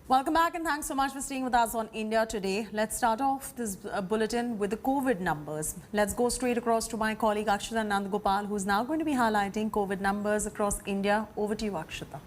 Welcome back and thanks so much for staying with us on India Today. Let's start off this bulletin with the COVID numbers. Let's go straight across to my colleague Akshita Nandagopal, who's now going to be highlighting COVID numbers across India. Over to you, Akshita.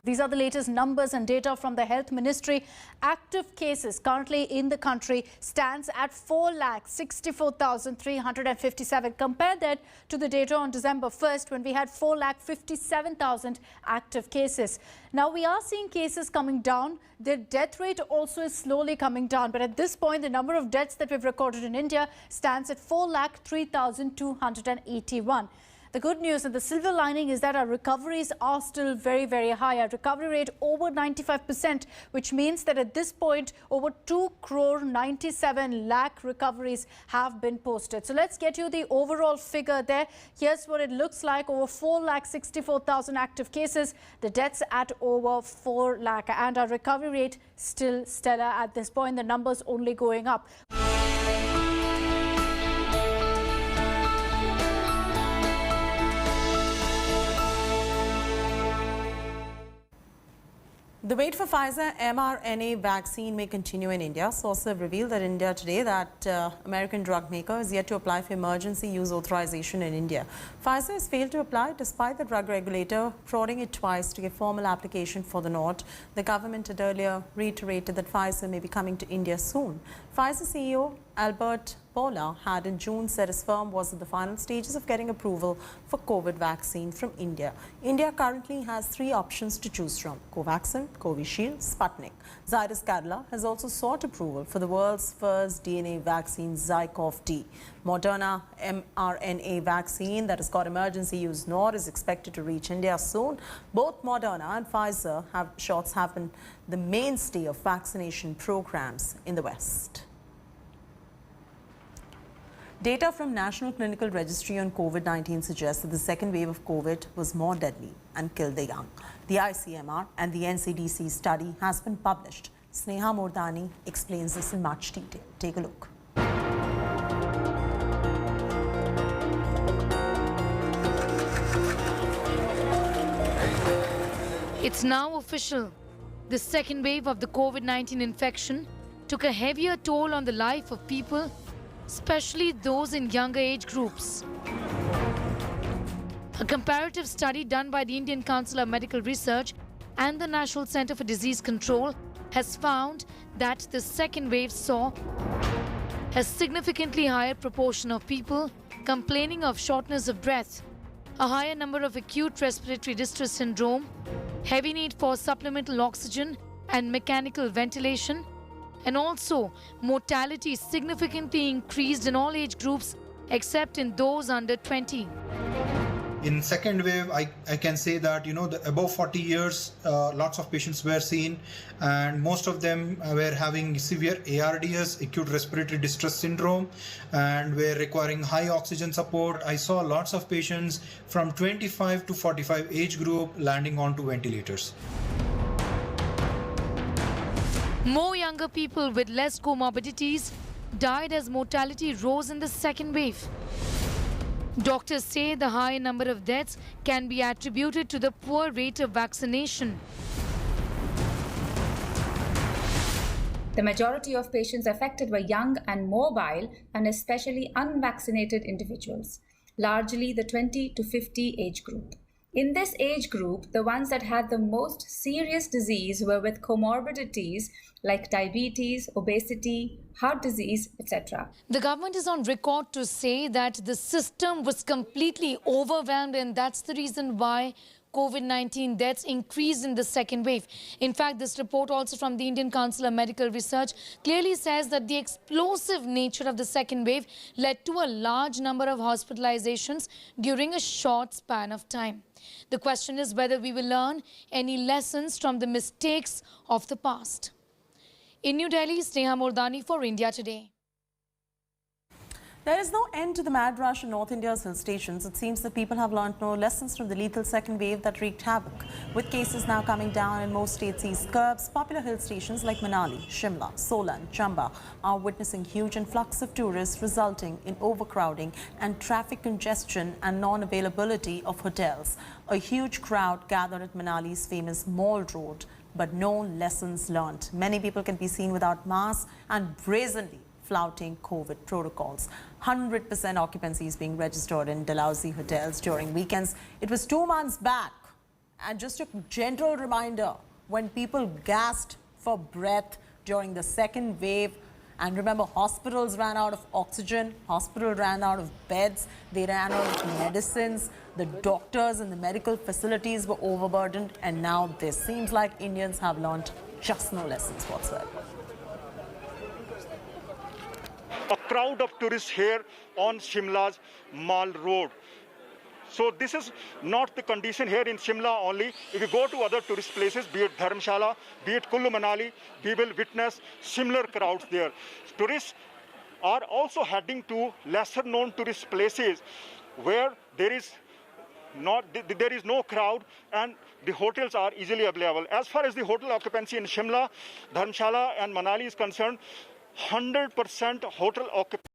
These are the latest numbers and data from the Health Ministry. Active cases currently in the country stands at 4,64,357. Compare that to the data on December 1st when we had 4,57,000 active cases. Now we are seeing cases coming down. The death rate also is slowly coming down. But at this point, the number of deaths that we've recorded in India stands at 4,03,281. The good news and the silver lining is that our recoveries are still very, very high. Our recovery rate over 95%, which means that at this point, over 2,97 lakh recoveries have been posted. So let's get you the overall figure there. Here's what it looks like. Over 4,64,000 active cases, the deaths at over 4 lakh. And our recovery rate still stellar at this point. The numbers only going up. The wait for Pfizer mRNA vaccine may continue in India. Sources have revealed that India today that American drug maker is yet to apply for emergency use authorization in India. Pfizer has failed to apply despite the drug regulator prodding it twice to give formal application for the nod. The government had earlier reiterated that Pfizer may be coming to India soon. Pfizer CEO Albert Bourla had in June said his firm was in the final stages of getting approval for COVID vaccine from India. India currently has 3 options to choose from: Covaxin, Covishield, Sputnik. Zydus Cadila has also sought approval for the world's first DNA vaccine, ZyCoV-D. Moderna mRNA vaccine that has got emergency use nod is expected to reach India soon. Both Moderna and Pfizer shots have been the mainstay of vaccination programs in the West. Data from National Clinical Registry on COVID-19 suggests that the second wave of COVID was more deadly and killed the young. The ICMR and the NCDC study has been published. Sneha Mordani explains this in much detail. Take a look. It's now official. The second wave of the COVID-19 infection took a heavier toll on the life of people, especially those in younger age groups. A comparative study done by the Indian Council of Medical Research and the National Center for Disease Control has found that the second wave saw a significantly higher proportion of people complaining of shortness of breath, a higher number of acute respiratory distress syndrome, heavy need for supplemental oxygen and mechanical ventilation, and also mortality significantly increased in all age groups except in those under 20. In second wave, I can say that, the above 40 years, lots of patients were seen, and most of them were having severe ARDS, acute respiratory distress syndrome, and were requiring high oxygen support. I saw lots of patients from 25 to 45 age group landing onto ventilators. More younger people with less comorbidities died as mortality rose in the second wave. Doctors say the high number of deaths can be attributed to the poor rate of vaccination. The majority of patients affected were young and mobile, and especially unvaccinated individuals, largely the 20 to 50 age group. In this age group, the ones that had the most serious disease were with comorbidities like diabetes, obesity, heart disease, etc. The government is on record to say that the system was completely overwhelmed, and that's the reason why COVID-19 deaths increased in the second wave. In fact, this report also from the Indian Council of Medical Research clearly says that the explosive nature of the second wave led to a large number of hospitalizations during a short span of time. The question is whether we will learn any lessons from the mistakes of the past. In New Delhi, Sneha Mordani for India Today. There is no end to the mad rush in North India's hill stations. It seems that people have learned no lessons from the lethal second wave that wreaked havoc. With cases now coming down in most states' east curbs, popular hill stations like Manali, Shimla, Solan, Chamba are witnessing huge influx of tourists, resulting in overcrowding and traffic congestion and non-availability of hotels. A huge crowd gathered at Manali's famous Mall Road but no lessons learned. Many people can be seen without masks and brazenly flouting COVID protocols. 100% occupancy is being registered in Dalhousie hotels during weekends. It was 2 months back. And just a gentle reminder, when people gasped for breath during the second wave, and remember, hospitals ran out of oxygen, hospitals ran out of beds, they ran out of medicines, the doctors and the medical facilities were overburdened, and now this seems like Indians have learnt just no lessons whatsoever. A crowd of tourists here on Shimla's Mall Road. So this is not the condition here in Shimla only. If you go to other tourist places, be it Dharamshala, be it Kullu Manali, we will witness similar crowds there. Tourists are also heading to lesser known tourist places where there is no crowd and the hotels are easily available. As far as the hotel occupancy in Shimla, Dharamshala and Manali is concerned, 100% hotel occupancy